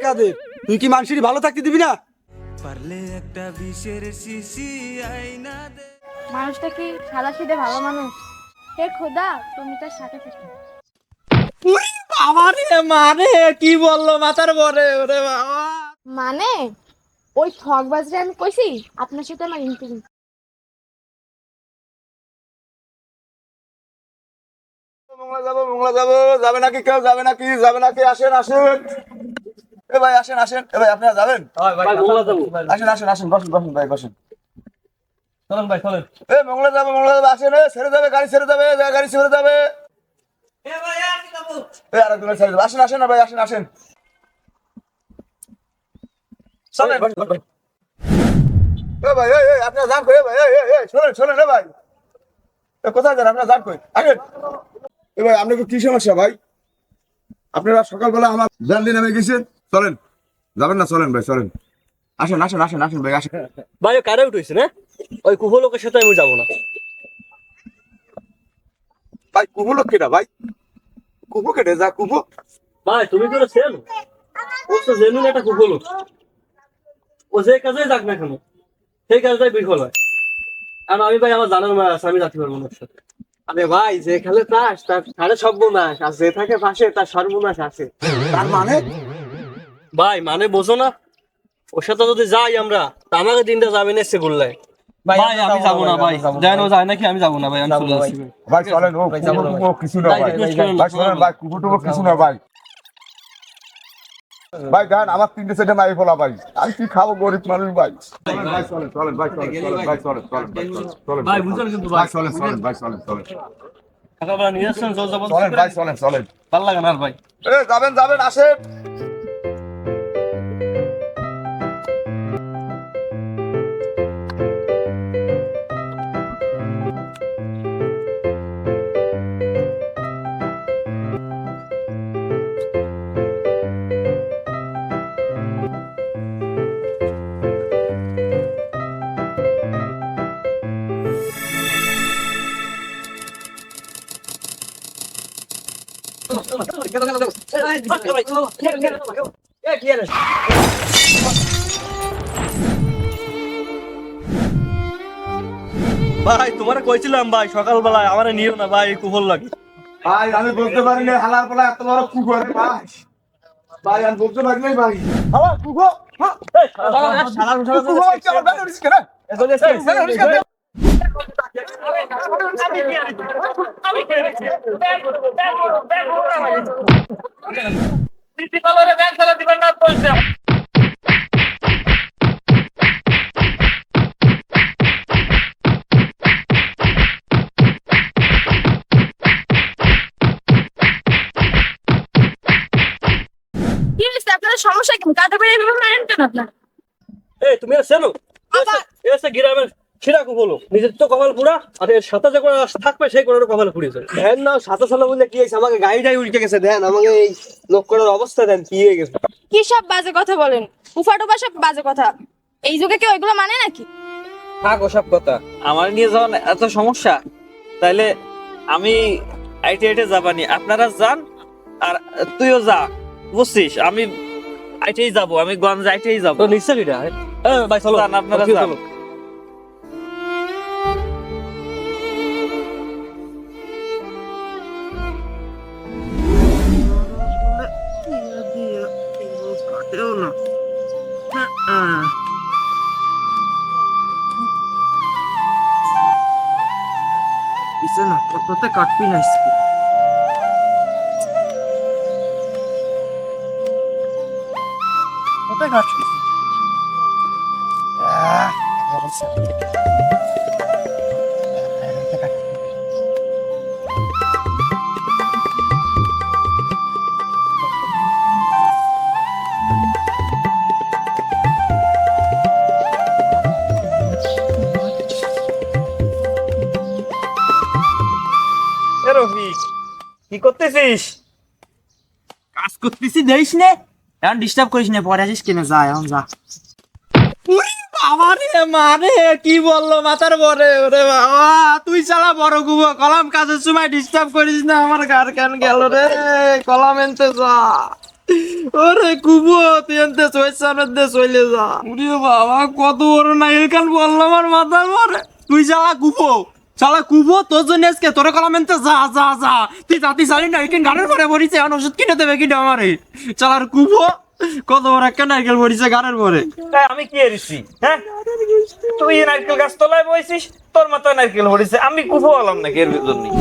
কাদের, তুই কি মানুষেরই ভালো থাকতে দিবি না? পারলে একটা বিষের শিশি আইনা দে। মানুষটা কি সাদা সিধে ভালো মানুষ? হে খোদা, তুমি তার সাথে থেকো। বাবারে মানে কি বললো মাথার পরে, ওরে বাবা। মানে ওই ঠকবাজরে আমি কইছি আপনার সাথে আমার ইন্টারভিউ। মোংলা যাবো, যাবে নাকি কেউ? যাবে নাকি? আসেন আসেন, এ ভাই আসেন আসেন, এ ভাই আপনারা যাবেন? আসেন বসেন ভাই বসেন। চলেন ভাই চলেন। এ মোংলা যাবো আসেন, ছেড়ে যাবে, গাড়ি ছেড়ে যাবে। এ আরেকজন ছেড়ে যাবে, আসেন না ভাই, আসেন চলেন। এ ভাই এই আপনারা যান কই? ভাই এই শোনেন এ ভাই, কোথায় যান আপনারা? যান কই? আসেন। এ ভাই আপনাদের কি সমস্যা ভাই? আপনারা সকালবেলা আমার জান দিয়ে নামে গেছেন, চলেন। যাবেন না? চলেন ভাই চলেন, আসেন ভাই আসেন। ভাই কারে উঠেছে না? ওই কুহু লোকের সাথে আমি যাবো না। ভাই কুহু লোক কেটা ভাই? কুহু কেটে যা কুহু। ভাই তুমি তো সেন, ও তো জেনুন একটা কুহু লোক। ও যে কাজে যাক না কেন, সেই কাজটাই বিফল হয়। আর আমি ভাই আমার জানার মা আছে, আমি যাতে পারবো না ওর সাথে। আরে ভাই, যে খেলে তাস তার সাড়ে সর্বনাশ, আর যে থাকে পাশে তার সর্বনাশ আছে। তার মানে ভাই মানে বোঝো না, ওর সাথে যদি যাই আমরা, তা আমাকে দিনটা যাবে না সে গুল্লাই। ভাই আমি যাবো না ভাই, যাই না যায় নাকি আমি যাবো না ভাই, আমি চলে যাচ্ছি ভাই। ভাই চলেন, ও কুহু কিছু না ভাই। ভাই শোনেন ভাই, কুহু টুকু কিছু না ভাই। ভাই গান আমার 3টে সেটে মাই ফেলা ভাই, আমি কি খাবো গরিব মানুষ ভাই। চলেন ভাই বুঝলেন কিন্তু ভাই, চলেন সকালবেলা নিয়ে আসছেন জল জবল ভাই চলেন। ভালো লাগে না আর ভাই। এ যাবেন আসেন। ভাই তোমারে কইছিলাম ভাই সকালবেলায় আমারে নিও না ভাই, কুহল লাগে। ভাই আমি বলতে পারিনি হালার পালা এত বড় কুহু রে ভাই। ভাই আমি বলতে পারিনি ভাই। হালা কুহু, হ্যাঁ কুহু কি আমার ব্যান হইছে কেন? ব্যান হইছে কেন? কি হইছে আপনাদের সমস্যা কি? কাঁদে বেরিয়ে এভাবে মারেন কেন আপনারা? এই তুমি আছেনো এসে গ্রামের ছিড়া কুহলো, নিজের তো কপাল পুরা, আর এর সাথে যে করে থাকবে সেই করে কপালে পুড়িয়েছে। ধ্যান নাও, সাথে সাথে বললে কি হয়েছে? আমাকে গাড়িটাই উল্টে গেছে। ধ্যান আমাকে এই লোক করার অবস্থা, দেন কি হয়ে গেছে। কি সব বাজে কথা বলেন? উফাটুফা সব বাজে কথা। এই যুগে কি ওইগুলো মানে নাকি? থাক ওসব কথা। আমার নিয়ে যখন এত সমস্যা, তাইলে আমি আইটে যাবানি, আপনারা যান। আর তুইও যা, বুঝছিস? আমি আইটেই যাব, আমি গঞ্জ আইটেই যাব। তো নিশ্চয় কিটা ভাই চলো যান, আপনারা যান। কততে কাটবি না কোথায় কাটবি? রফিক, কি করতেছিস? কাজ করতেছি, দেখিস নে। এখন ডিস্টার্ব করিস না, পরে আসিস কিনে যা, এখন যা। বাবারে মানে কি বললো মাথার পরে, ওরে বাবা তুই চালা বড় কুবো, কলাম কাজের সময় ডিস্টার্ব করিস না, আমার গার কেন গেল রে, কলাম এনতে যা। ওরে কুবো তুই এনতে চয়ের সামনে দে চলে যা। ওরে বাবা কত বড় নাইল কান বললাম আমার মাথার পরে। তুই শালা কুবো, শালা কুবো তোর জন্য আজকে তোরে কলাম এনতে যা যা যা। তুই জাতি চালি নাইকেল গানের পরে পড়িছে, এখন ওষুধ কিনে দেবে কিনা আমারে। শালার কুবো কত বড় একটা নারকেল পড়িছে গানের পরে। তাই আমি কি এরিছি? হ্যাঁ, তুই এই নারকেল গাছ তলায় বইছিস, তোর মাথায় নারকেল হরিছে, আমি কুফো হলাম নাকি এর ভিতর নেই?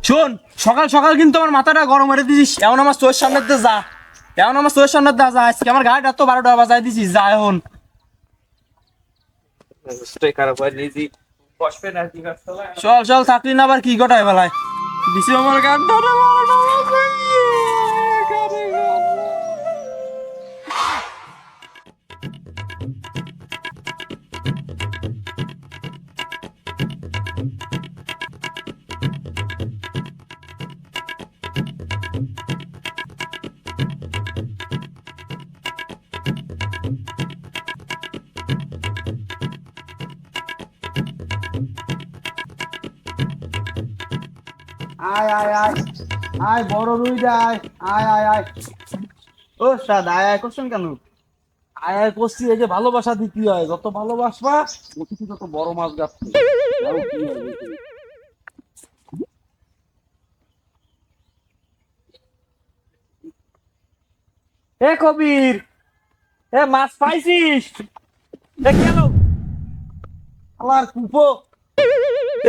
শোন, সকাল সকাল কিন্তু আমার মাথাটা গরম করে দিছিস। এমন আমার চোখের সামনে দিয়ে যা, এমন আমার চোখের সামনে দিয়ে যা। আজকে আমার গাড়িটা তো 12টা বাজাই দিছিস, যা এখন। অবস্থাই খারাপ হয়, নিজে বসবে নারকেল গাছ তলায়। চল চল, থাকলি না আবার কি গোটায় বেলায় দিছি আমার গানটা রে বাবা। আয় আয় আয় আয়, বড় রুই আয় আয় আয় আয়। ও সাদ, আয় আয় করছেন কেন? আয় আয় করছি, এই যে ভালোবাসা দিতে হয়, যত ভালোবাসবা অতিথি তত বড় মাছ গাচ্ছে। এ কবির, এ মাছ পাইছিস? এ কেন? আমার কুপো।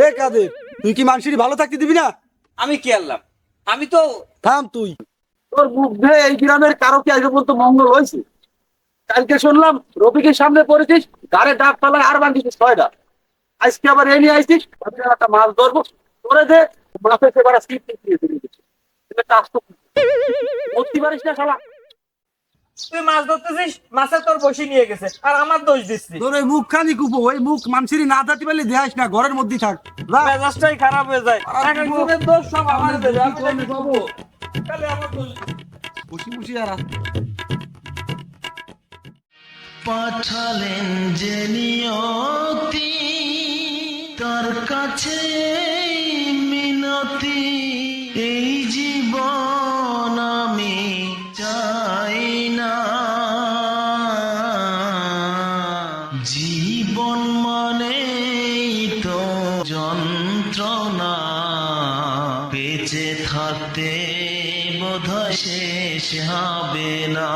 এ কাদের, তুই কি মানুষের ভালো থাকতে দিবি না? আমি কি আনলাম? আমি তো থাম তুই। তোর মুখ ধুয়ে এই গ্রামের কারো কি আগে পর্যন্ত মঙ্গল হয়েছে? কালকে শুনলাম রফিকের সামনে পড়েছিস, গাড়ে ডাক পালায় আর বান্ধিছিস 6টা। আজকে আবার এই নিয়ে আইছিস, ভাবছিলাম একটা মাছ ধরবো, ধরে দে মাছের সেবার স্লিপ দিয়ে দিয়েছিস। কাজ তো করতে পারিস না শালা। তুই মাছ ধরতেছিস, মাছের তোর বসি নিয়ে গেছে, আর আমার দোষ দিচ্ছিস। তোর ওই মুখ খানি কুপো, ওই মুখ মানুষের না থাকতে পারলে দেখাস না, ঘরের মধ্যেই থাক। মেজাজটাই খারাপ হয়ে যায়, এক একজনের দোষ সব আমার দেবে, আমি নাকি পাবো? তাহলে আমার দোষ। বসি বসি আর পাঠালেন যে নিয়তি, তার কাছে মিনতি, এই জীবন আমি চাই না। জীবন মানেই তো যন্ত্রণা, বেঁচে থাকতে বোধহয় শেষ হবে না।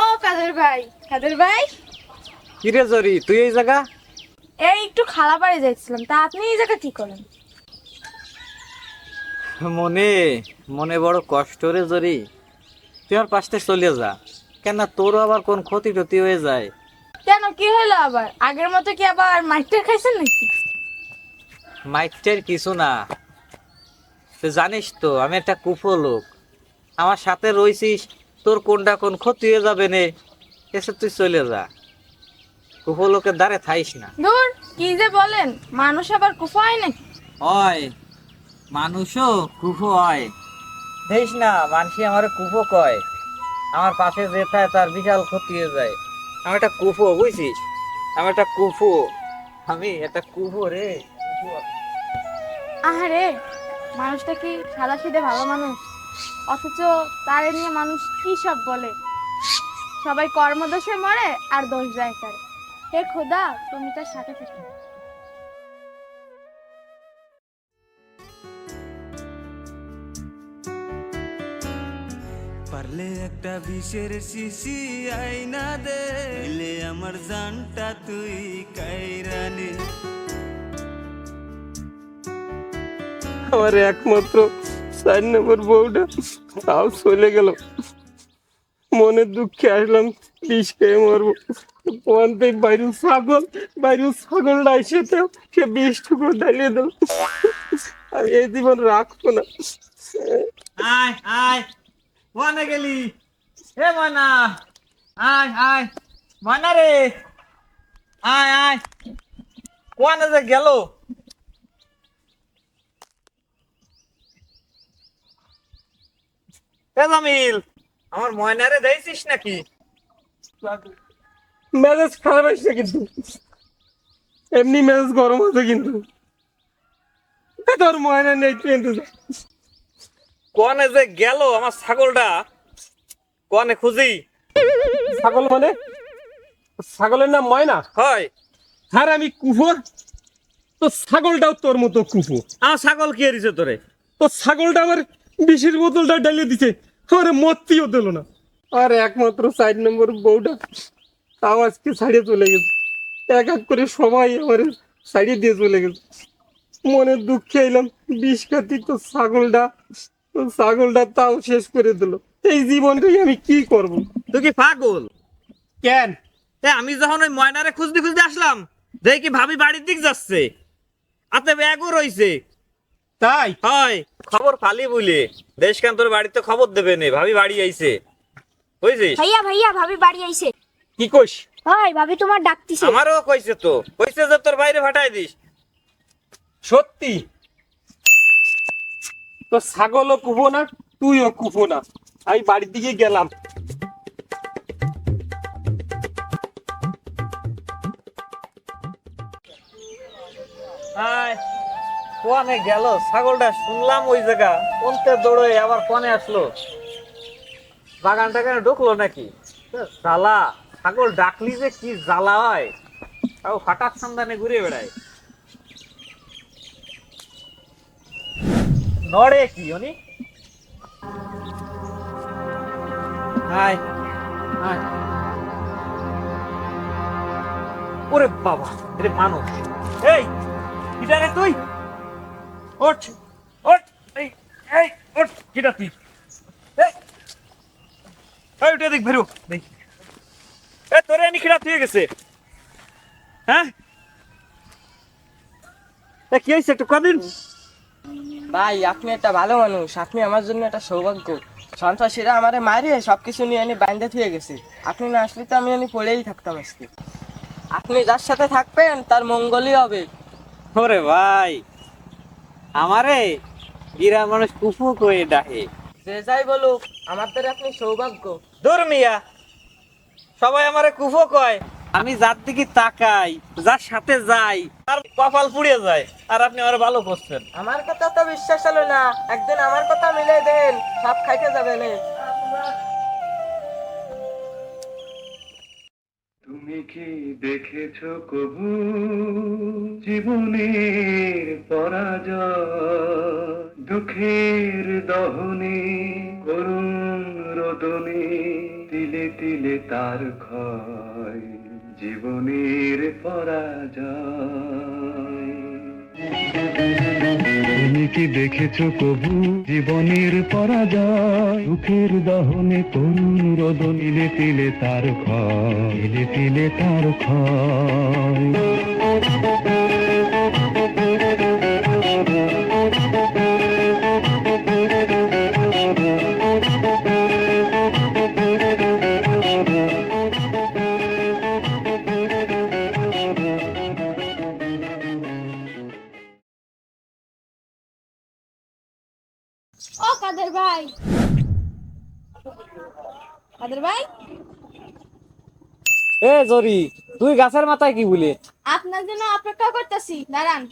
ও কাদের ভাই, কাদের ভাই, কিরে জরি, তুই এই জায়গা? এই একটু খালা বাড়ি যাচ্ছিলাম, তা আপনি এই জায়গা কি করেন? মনে মনে বড় কষ্ট রে জরি, তুই আর পাশে চলে যা। কেন, তোর আবার কোন ক্ষতি টতি হয়ে যায়? কেন, কি হলো আবার? আগের মতো কি আবার মাইটার খাইছেন নাকি? মাইটের কিছু না, তুই জানিস তো আমি একটা কুফো লোক, আমার সাথে রইছিস, তোর কোনটা কোন ক্ষতি হয়ে যাবে নে, এসে তুই চলে যা। কুফো লোকের দ্বারে থাইস না। দূর, কি যে বলেন, মানুষ আবার কুফা হয় নাকি? হয়, মানুষও কুফো হয়। দেখিস না, মানুষই আমার কুফো কয়, আমার পাশে যে থাকে তার বিশাল ক্ষতি হয়ে যায়। আমি একটা কুফো, বুঝছিস? আমি একটা কুফো, আমি একটা কুফো রে, কুফো। আহারে, মানুষটা কি সাদা সিধে ভালো মানুষ, অথচ তারে নিয়ে মানুষ কি সব বলে। সবাই কর্মদোষে মরে আর দোষ যায় করে। হে খোদা, তুমি তার সাথে থেকো। পারলে একটা বিষের শিশি আইনা দে, দিলে আমার জানটা তুই কাইরানে। আমার একমাত্র 4 নম্বর বউটা তাও চলে গেল। মনের দুঃখে আসলাম, বিষ খেয়ে মরবো। পন্থে বাইরেও ছাগলটা এসে সে বিষ টুকরো ঢালিয়ে দিল। আমি এই জীবন রাখবো না। আয় আয়, ওয়ানে গেলি? এ ময়না, আয় আয় ময়না রে, আয় আয়, কোয়ানে যে গেল? এ জামিল, আমার ময়নারে দেখছিস নাকি? মেজাজ খারাপ আসছে কিন্তু, এমনি মেজাজ গরম আছে কিন্তু। তোর ময়না নেই কিন্তু। কোয়ানে যে গেল আমার ছাগলটা, কোয়ানে খুঁজি। ছাগল মানে? ছাগলের নাম ময়না? হয়। আর আমি কুফো, তো ছাগলটাও তোর মতো কুফো। আমার ছাগল কি হয়েছে তোরে? তো ছাগলটা আমার বিষের বোতলটা ডালিয়ে দিছে, আমার মত্তিও দিল না। আর একমাত্র 4 নম্বর বউটা তাও আজকে ছাড়িয়ে চলে গেছে। এক এক করে সবাই আমার ছাড়িয়ে দিয়ে চলে গেছে। মনের দুঃখে এলাম বিষ খাতি, তো ছাগলটা তাও শেষ করে দিল। এই জীবনটাই আমি কি করব? তুই কি পাগল? কেন? আমি যখন ওই ময়নারে খুঁজতে খুঁজতে আসলাম, দেখি ভাবি বাড়ির দিক যাচ্ছে, হাতে ব্যাগও রইছে। তাই? হয়, খবর খালি বলে দেশকান তোর বাড়িতে খবর দেবে নে, ভাবি বাড়ি আইছে, বুঝছিস? ভাইয়া ভাইয়া ভাবি বাড়ি আইছে। কি কইস? হয় ভাবি তোমার ডাকতিছে। আমারও কইছে তো, কইছে যে তোর বাইরে ফাটাই দিস। সত্যি? তো ছাগলও কুফো না, তুইও কুফো না। আমি বাড়ির দিকে গেলাম। হাই, কোনে গেল ছাগলটা? শুনলাম ওই জায়গা, কোনতে দৌড়ে আবার কোনে আসলো? বাগানটা কেন ঢুকলো নাকি? জ্বালা, ছাগল ডাকলি যে কি জ্বালা হয়, তাও হঠাৎ সন্ধানে ঘুরে বেড়ায়। নড়ে কি উনি? হাই হাই, ওরে বাবা, এটা মানুষ। এই কিটা রে তুই? ওঠ ওঠ, এই এই ওঠ, কিটা তুই? এই এই উঠে দেখ, বেরো দেখ। এ তোরে এনি কিটা তুই গেছে? হ্যাঁ, এ কি হয়েছে একটু কদিন? ভাই আপনি একটা ভালো মানুষ, আপনি আমার জন্য একটা সৌভাগ্য। সন্ত্রাসীরা আমারে মারিয়ে সবকিছু নিয়ে এনে বাইন্দা থুয়ে গেছে। আপনি না আসলে তো আমি পড়েই থাকতাম আজকে। আপনি যার সাথে থাকবেন তার মঙ্গলই হবে। ওরে ভাই, আমারে গিরা মানুষ কুফু কয়ে ডাকে। যে যাই বলুক, আমার দ্বারা আপনি সৌভাগ্য। দূর মিয়া, সবাই আমারে কুফো কয়। আমি যার দিকে তাকাই, যার সাথে যাই, তার কপাল পুড়ে যায়। আর আপনি আমার ভালো করছেন। আমার কথা তো বিশ্বাস হলো না, একদিন আমার কথা মিলে দেন, সব খাইতে যাবেন। তুমি কি দেখেছো কবু জীবনের পরাজয়, দুঃখের দহনে করুণ রোদনে, তিলে তিলে তার ক্ষয়, জীবনের পরাজয়। তুমি কি দেখেছো কবু জীবনের পরাজয়, দুঃখের দহনে করুণ রোদন, তিলে তিলে তার ক্ষয়, তিলে তিলে তার ক্ষয়। ও কাদের ভাই, কাদের ভাই, এ জরি, তুই গাছের মাথায় কি বলি? আপনার জন্য অপেক্ষা করতেছি, দাঁড়ান।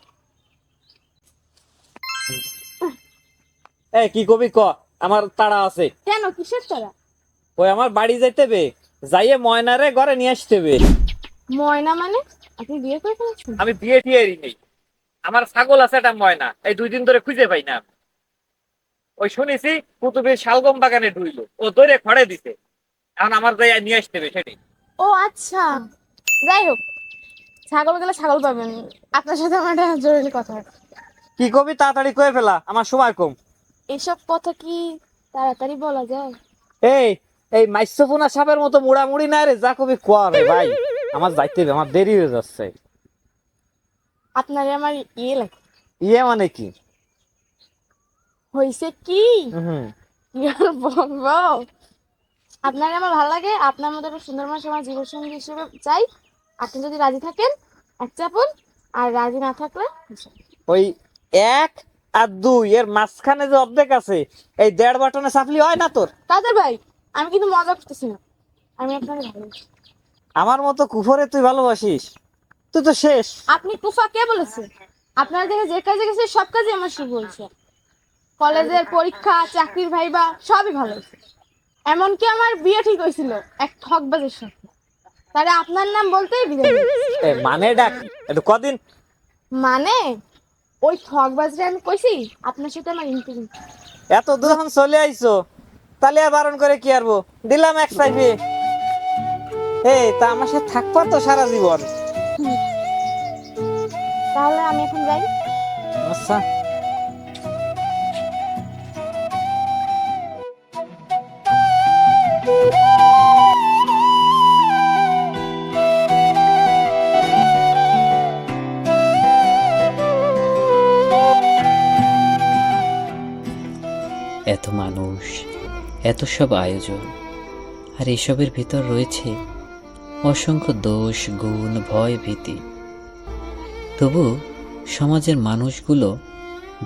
এ কি কবি ক, আমার তাড়া আছে। কেন, কিসের তারা? ওই আমার বাড়ি যাইতে হবে, যাইয়ে ময়নারে ঘরে নিয়ে আসতে হবে। ময়না মানে? আপনি বিয়ে করে ফেলেছেন? আমি বিয়ে টিয়েরই নেই, আমার ছাগল আছে একটা ময়না, এই 2 দিন ধরে খুঁজে পাই না। ওই শুনেছি কুতুবের শালগম বাগানে ঢুইলো, ও ধরে খড়ে দিছে, এখন আমার যাই নিয়ে আসতে হবে সেটাই। ও আচ্ছা, যাই হোক, ছাগল গেলে ছাগল পাবেন। আপনার সাথে আমার একটা জরুরি কথা আছে। কি কবি তাড়াতাড়ি কয়ে ফেলা, আমার সময় কম। এসব কথা কি তাড়াতাড়ি বলা যায়? এই এই মাইসোফোনা সাপের মতো মুড়ামুড়ি না রে, যা কবি কোয়া রে ভাই, আমার যাইতে হবে, আমার দেরি হয়ে যাচ্ছে। আপনারে আমার ইয়ে লাগে। ইয়ে মানে কি? হয়েছে কি, হুম, কি আর বলবো, আপনার আমার ভালো লাগে, আপনার মতো একটা সুন্দর মানুষ আমার জীবনসঙ্গী হিসেবে চাই। আপনি যদি রাজি থাকেন এক চাপুন, আর রাজি না থাকলে ওই 1 আর 2 এর মাঝখানে যে অর্ধেক আছে, এই 1.5 বাটনে চাপলি হয় না তোর? কাদের ভাই, আমি কিন্তু মজা করতেছি না, আমি আপনাকে ভালোবাসি। আমার মতো কুফরে তুই ভালোবাসিস? তুই তো শেষ। আপনি কুফা কে বলেছে? আপনার দেখে যে কাজে গেছে সব কাজে আমার শুভ হয়েছে। কলেজের পরীক্ষা, চাকরির ভাইবা সবই ভালো হয়েছে। এমনকি আমার বিয়ে ঠিক হয়েছিল এক ঠকবাজের সাথে। তাহলে আপনার নাম বলতেই বিদায় নিয়েছি। মানে ডাক একটু কদিন মানে ওই ঠকবাজরে আমি কইছি আপনার সাথে আমার ইন্টারভিউ। এত দূর যখন চলে আইছো, তাহলে আর বারণ করে কি আরবো, দিলাম এক সাইডে। তা আমার সাথে থাকবা তো সারা জীবন? তাহলে আমি এখন যাই। আচ্ছা। এত মানুষ, এত সব আয়োজন, আর এসবের ভিতর রয়েছে অসংখ্য দোষ, গুণ, ভয়, ভীতি। তবু সমাজের মানুষগুলো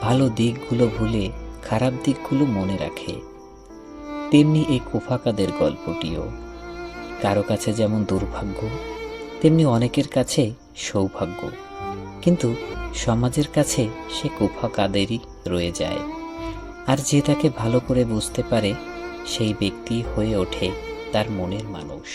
ভালো দিকগুলো ভুলে খারাপ দিকগুলো মনে রাখে। তেমনি এই কুফাকাদের গল্পটিও কারো কাছে যেমন দুর্ভাগ্য, তেমনি অনেকের কাছে সৌভাগ্য। কিন্তু সমাজের কাছে সে কুফাকাদেরই রয়ে যায়। আর যে তাকে ভালো করে বুঝতে পারে, সেই ব্যক্তি হয়ে ওঠে তার মনের মানুষ।